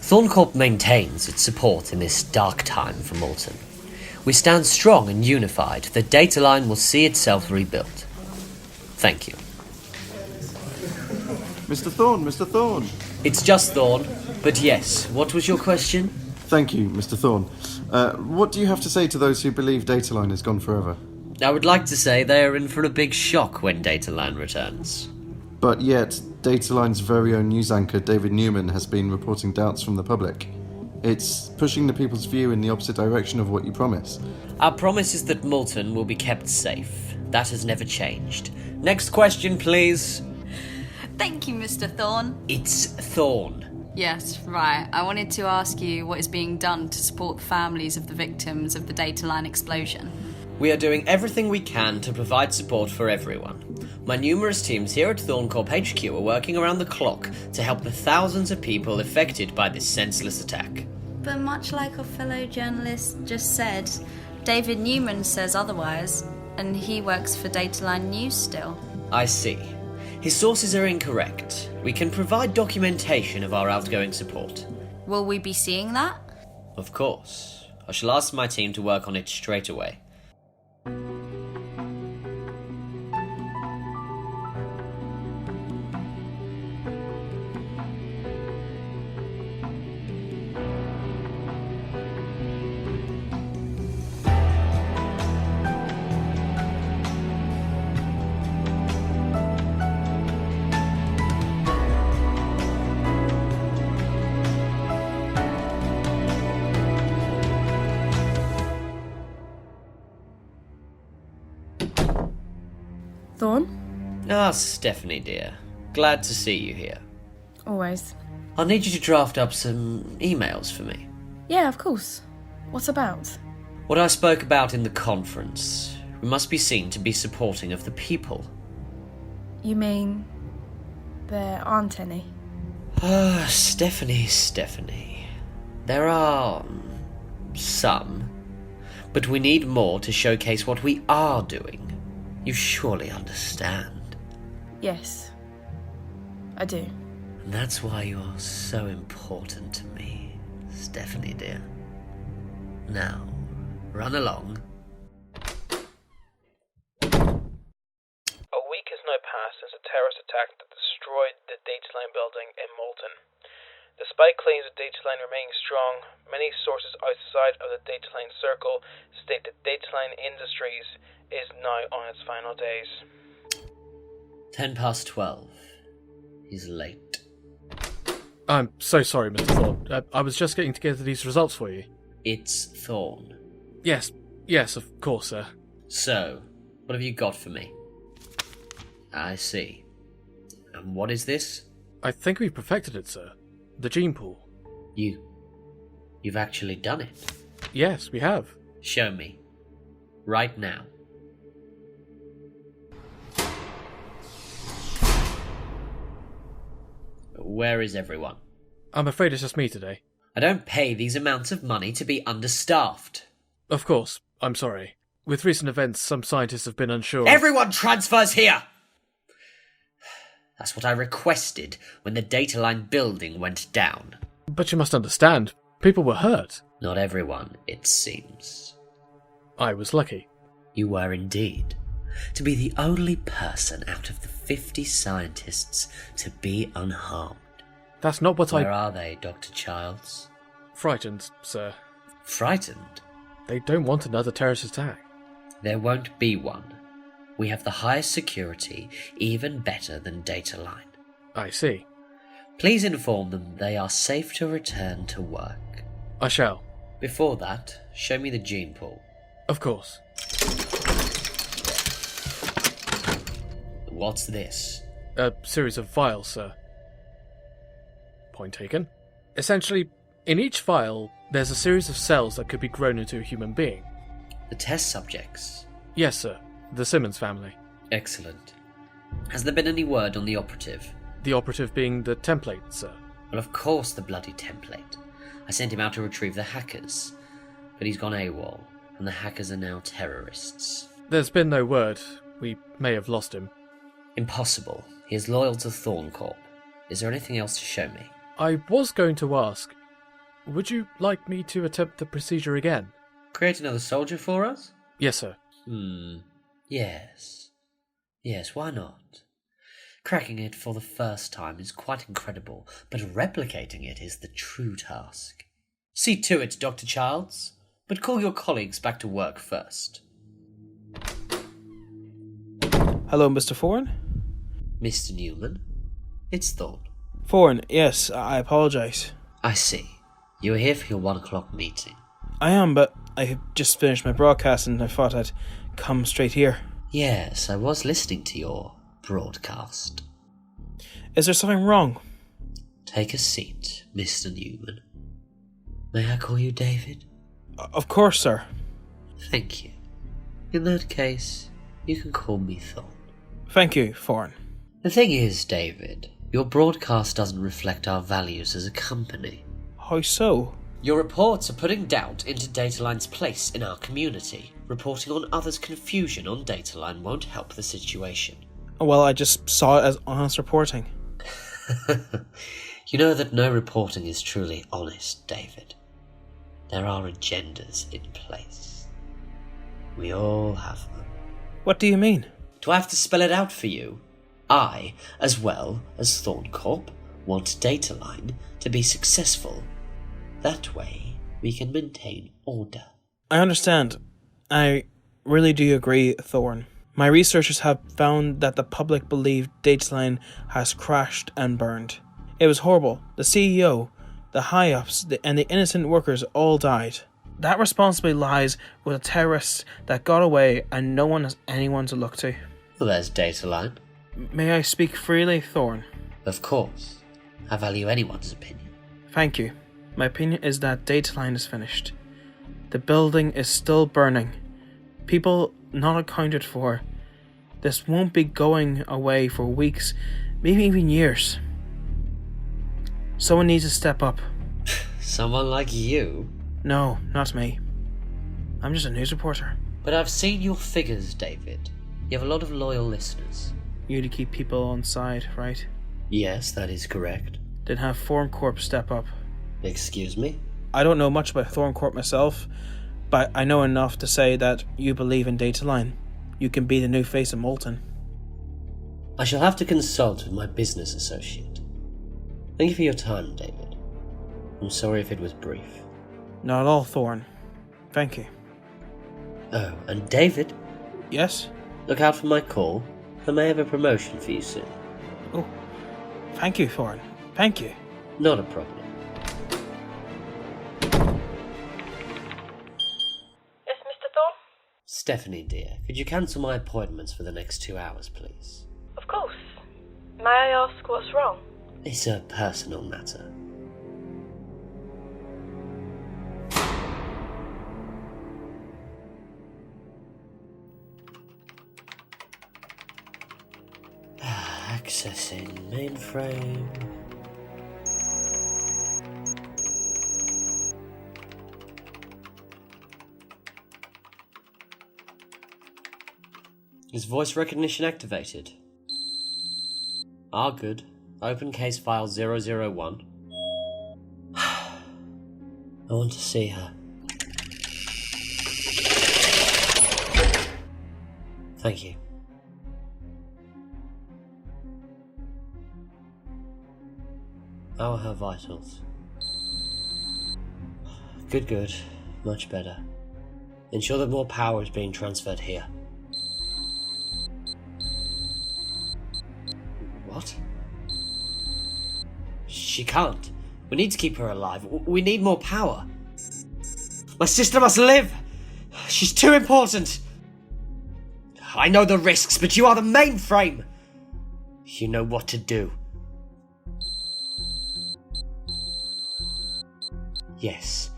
Thorne Corp maintains its support in this dark time for Malton. We stand strong and unified. The Dataline will see itself rebuilt. Thank you. Mr. Thorne, Mr. Thorne. It's just Thorne, but yes, what was your question? Thank you, Mr. Thorne. What do you have to say to those who believe Dataline is gone forever? I would like to say they are in for a big shock when Dataline returns. But yet, Dataline's very own news anchor, David Newman, has been reporting doubts from the public. It's pushing the people's view in the opposite direction of what you promise. Our promise is that Malton will be kept safe. That has never changed. Next question, please. Thank you, Mr. Thorne. It's Thorne. Yes, right. I wanted to ask you what is being done to support the families of the victims of the Dataline explosion. We are doing everything we can to provide support for everyone. My numerous teams here at Thorne Corp HQ are working around the clock to help the thousands of people affected by this senseless attack. But much like our fellow journalist just said, David Newman says otherwise, and he works for Dataline News still. I see. His sources are incorrect. We can provide documentation of our outgoing support. Will we be seeing that? Of course. I shall ask my team to work on it straight away. Thorne? Ah, Stephanie dear. Glad to see you here. Always. I'll need you to draft up some emails for me. Yeah, of course. What about? What I spoke about in the conference. We must be seen to be supporting of the people. You mean there aren't any? Ah, Stephanie. There are some. But we need more to showcase what we are doing. You surely understand. Yes, I do. And that's why you are so important to me, Stephanie dear. Now, run along. A week has now passed since a terrorist attack that destroyed the Dataline building in Malton. Despite claims of Dataline remaining strong, many sources outside of the Dataline circle state that Dataline Industries is now on its final days. 12:10. He's late. I'm so sorry, Mr. Thorne. I was just getting together these results for you. It's Thorne. Yes, of course, sir. So, what have you got for me? I see. And what is this? I think we've perfected it, sir. The gene pool. You've actually done it? Yes, we have. Show me. Right now. Where is everyone? I'm afraid it's just me today. I don't pay these amounts of money to be understaffed. Of course, I'm sorry. With recent events, some scientists have been unsure. Everyone transfers here! That's what I requested when the Dataline building went down. But you must understand, people were hurt. Not everyone, it seems. I was lucky. You were indeed. To be the only person out of the 50 scientists to be unharmed. That's not what Where are they, Dr. Childs? Frightened, sir. Frightened? They don't want another terrorist attack. There won't be one. We have the highest security, even better than Dataline. I see. Please inform them they are safe to return to work. I shall. Before that, show me the gene pool. Of course. What's this? A series of files, sir. Point taken. Essentially, in each file, there's a series of cells that could be grown into a human being. The test subjects? Yes, sir. The Simmons family. Excellent. Has there been any word on the operative? The operative being the template, sir. Well, of course the bloody template. I sent him out to retrieve the hackers. But he's gone AWOL, and the hackers are now terrorists. There's been no word. We may have lost him. Impossible. He is loyal to Thorne Corp. Is there anything else to show me? I was going to ask, Would you like me to attempt the procedure again? Create another soldier for us? Yes, sir. Yes. Yes, why not? Cracking it for the first time is quite incredible, but replicating it is the true task. See to it, Dr. Childs, but call your colleagues back to work first. Hello, Mr. Thorne? Mr. Newman, it's Thorne. Thorne, yes, I apologise. I see. You were here for your 1 o'clock meeting. I am, but I have just finished my broadcast and I thought I'd come straight here. Yes, I was listening to your broadcast. Is there something wrong? Take a seat, Mr. Newman. May I call you David? Of course, sir. Thank you. In that case, you can call me Thorne. Thank you, Thorne. The thing is, David, your broadcast doesn't reflect our values as a company. How so? Your reports are putting doubt into Dataline's place in our community. Reporting on others' confusion on Dataline won't help the situation. Well, I just saw it as honest reporting. You know that no reporting is truly honest, David. There are agendas in place. We all have them. What do you mean? Do I have to spell it out for you? I, as well as Thorne Corp, want Dataline to be successful. That way, we can maintain order. I understand. I really do agree, Thorne. My researchers have found that the public believed Dataline has crashed and burned. It was horrible. The CEO, the high-ups, and the innocent workers all died. That responsibility lies with the terrorists that got away and no one has anyone to look to. Well, there's Dataline. May I speak freely, Thorne? Of course. I value anyone's opinion. Thank you. My opinion is that Dataline is finished. The building is still burning. People not accounted for. This won't be going away for weeks, maybe even years. Someone needs to step up. Someone like you? No, not me. I'm just a news reporter. But I've seen your figures, David. You have a lot of loyal listeners. You to keep people on side, right? Yes, that is correct. Then have Thorne Corp step up. Excuse me? I don't know much about Thorne Corp myself, but I know enough to say that you believe in Dataline. You can be the new face of Molten. I shall have to consult with my business associate. Thank you for your time, David. I'm sorry if it was brief. Not at all, Thorne. Thank you. Oh, and David? Yes? Look out for my call. I may have a promotion for you soon. Oh, thank you, Thorne. Thank you. Not a problem. Yes, Mr. Thorne? Stephanie, dear, could you cancel my appointments for the next 2 hours, please? Of course. May I ask what's wrong? It's a personal matter. Accessing mainframe. Is voice recognition activated? Good. Open case file 001. I want to see her. Thank you. How are her vitals? Good. Much better. Ensure that more power is being transferred here. What? She can't. We need to keep her alive. We need more power. My sister must live! She's too important! I know the risks, but you are the mainframe! You know what to do. Yes.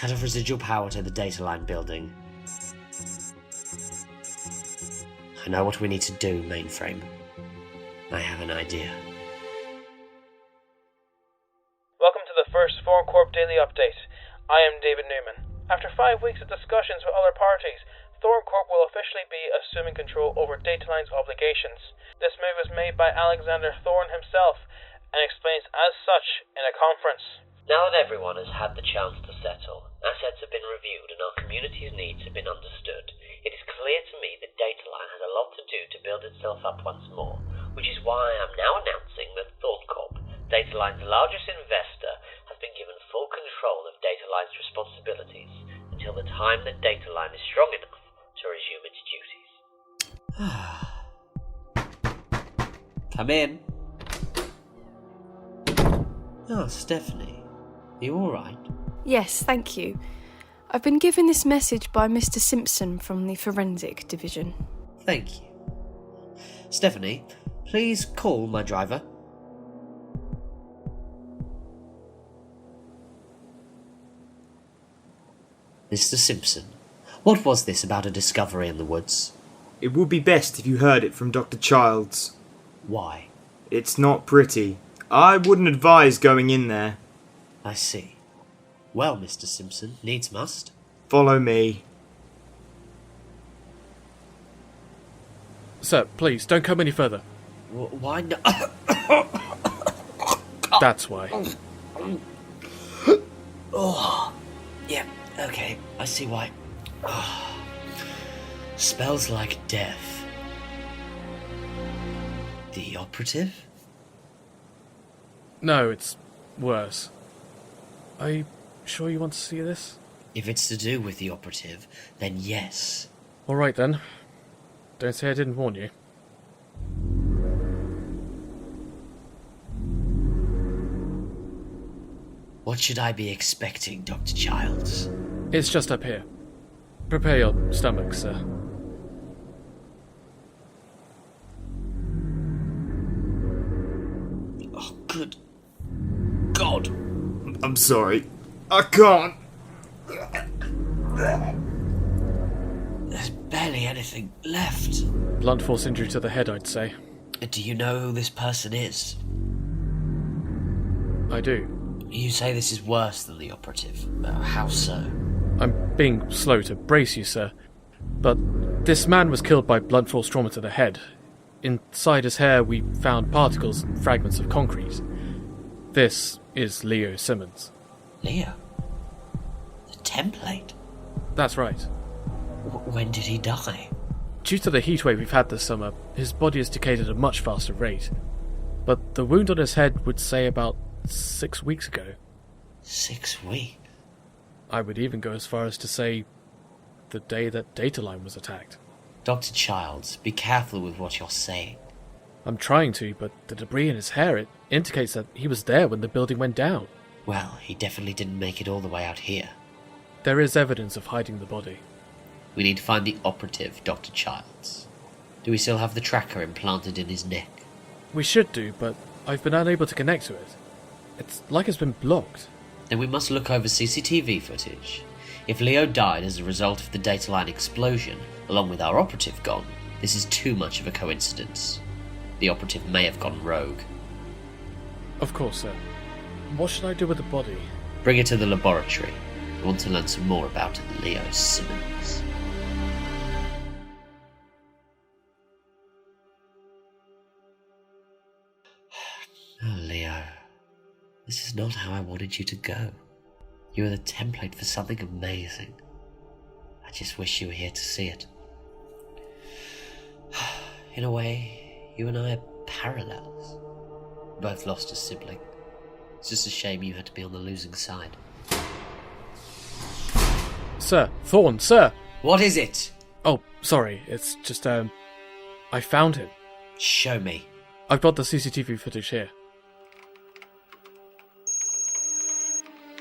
Cut off residual power to the Dataline building. I know what we need to do, mainframe. I have an idea. Welcome to the first Thorne Corp Daily Update. I am David Newman. After 5 weeks of discussions with other parties, Thorne Corp will officially be assuming control over Dataline's obligations. This move was made by Alexander Thorne himself, and explains as such in a conference. Now that everyone has had the chance to settle, assets have been reviewed and our community's needs have been understood, it is clear to me that Dataline has a lot to do to build itself up once more, which is why I am now announcing that Thorne Corp, Dataline's largest investor, has been given full control of Dataline's responsibilities until the time that Dataline is strong enough to resume its duties. Come in. Oh, Stephanie. Are you alright? Yes, thank you. I've been given this message by Mr. Simpson from the Forensic Division. Thank you. Stephanie, please call my driver. Mr. Simpson, what was this about a discovery in the woods? It would be best if you heard it from Dr. Childs. Why? It's not pretty. I wouldn't advise going in there. I see. Well, Mr. Simpson, needs must. Follow me. Sir, please, don't come any further. Why not? That's why. Oh, yeah, okay, I see why. Oh, smells like death. The operative? No, it's worse. Are you sure you want to see this? If it's to do with the operative, then yes. Alright then. Don't say I didn't warn you. What should I be expecting, Dr. Childs? It's just up here. Prepare your stomach, sir. Oh, good God. I'm sorry. I can't. There's barely anything left. Blunt force injury to the head, I'd say. Do you know who this person is? I do. You say this is worse than the operative. How so? I'm being slow to brace you, sir. But this man was killed by blunt force trauma to the head. Inside his hair, we found particles and fragments of concrete. This is Leo Simmons. Leo? The template? That's right. When did he die? Due to the heatwave we've had this summer, his body has decayed at a much faster rate. But the wound on his head would say about 6 weeks ago. 6 weeks? I would even go as far as to say the day that Dataline was attacked. Dr. Childs, be careful with what you're saying. I'm trying to, but the debris in his hair, it indicates that he was there when the building went down. Well, he definitely didn't make it all the way out here. There is evidence of hiding the body. We need to find the operative, Dr. Childs. Do we still have the tracker implanted in his neck? We should do, but I've been unable to connect to it. It's like it's been blocked. Then we must look over CCTV footage. If Leo died as a result of the Dataline explosion, along with our operative gone, this is too much of a coincidence. The operative may have gone rogue. Of course, sir. What should I do with the body? Bring it to the laboratory. I want to learn some more about Leo Simmons. Oh, Leo. This is not how I wanted you to go. You were the template for something amazing. I just wish you were here to see it. In a way, you and I are parallels. Both lost a sibling. It's just a shame you had to be on the losing side. Sir, Thorne, sir! What is it? Oh, sorry, it's just, I found him. Show me. I've got the CCTV footage here.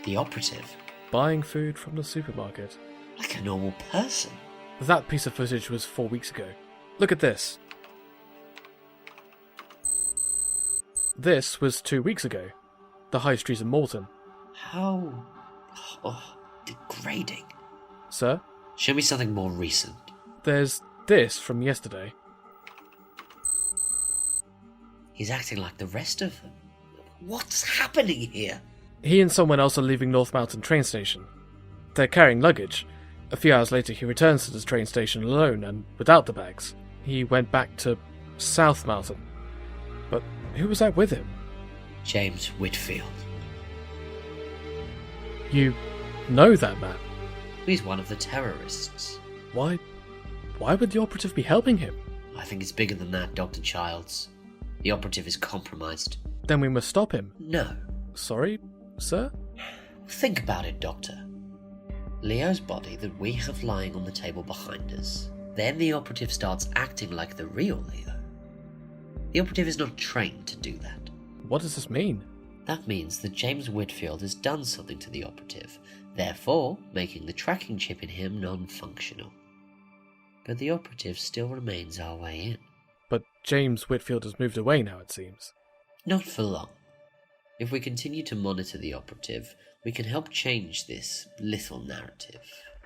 The operative? Buying food from the supermarket. Like a normal person. That piece of footage was 4 weeks ago. Look at this. This was 2 weeks ago. The high street of Malton. How... degrading. Sir? Show me something more recent. There's this from yesterday. He's acting like the rest of them. What's happening here? He and someone else are leaving North Mountain train station. They're carrying luggage. A few hours later he returns to the train station alone and without the bags. He went back to South Mountain. But who was that with him? James Whitfield. You know that man? He's one of the terrorists. Why would the operative be helping him? I think it's bigger than that, Dr. Childs. The operative is compromised. Then we must stop him. No. Sorry, sir? Think about it, Doctor. Leo's body that we have lying on the table behind us. Then the operative starts acting like the real Leo. The operative is not trained to do that. What does this mean? That means that James Whitfield has done something to the operative, therefore making the tracking chip in him non-functional. But the operative still remains our way in. But James Whitfield has moved away now, it seems. Not for long. If we continue to monitor the operative, we can help change this little narrative.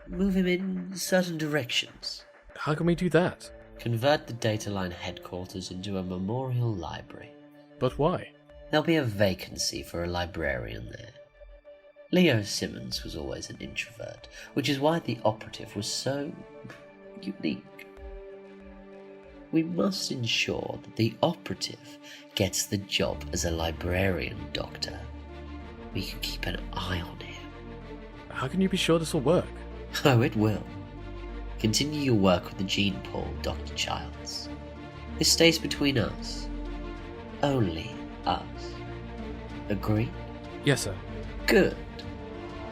Move him in certain directions. How can we do that? Convert the Dataline headquarters into a memorial library. But why? There'll be a vacancy for a librarian there. Leo Simmons was always an introvert, which is why the operative was so unique. We must ensure that the operative gets the job as a librarian, Doctor. We can keep an eye on him. How can you be sure this will work? Oh, it will. Continue your work with the gene pool, Dr. Childs. This stays between us. Only us. Agreed? Yes, sir. Good.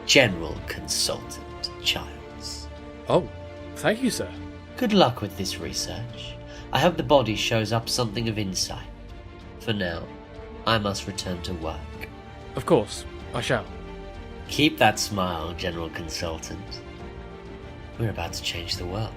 General Consultant Childs. Oh, thank you, sir. Good luck with this research. I hope the body shows up something of insight. For now, I must return to work. Of course, I shall. Keep that smile, General Consultant. We're about to change the world.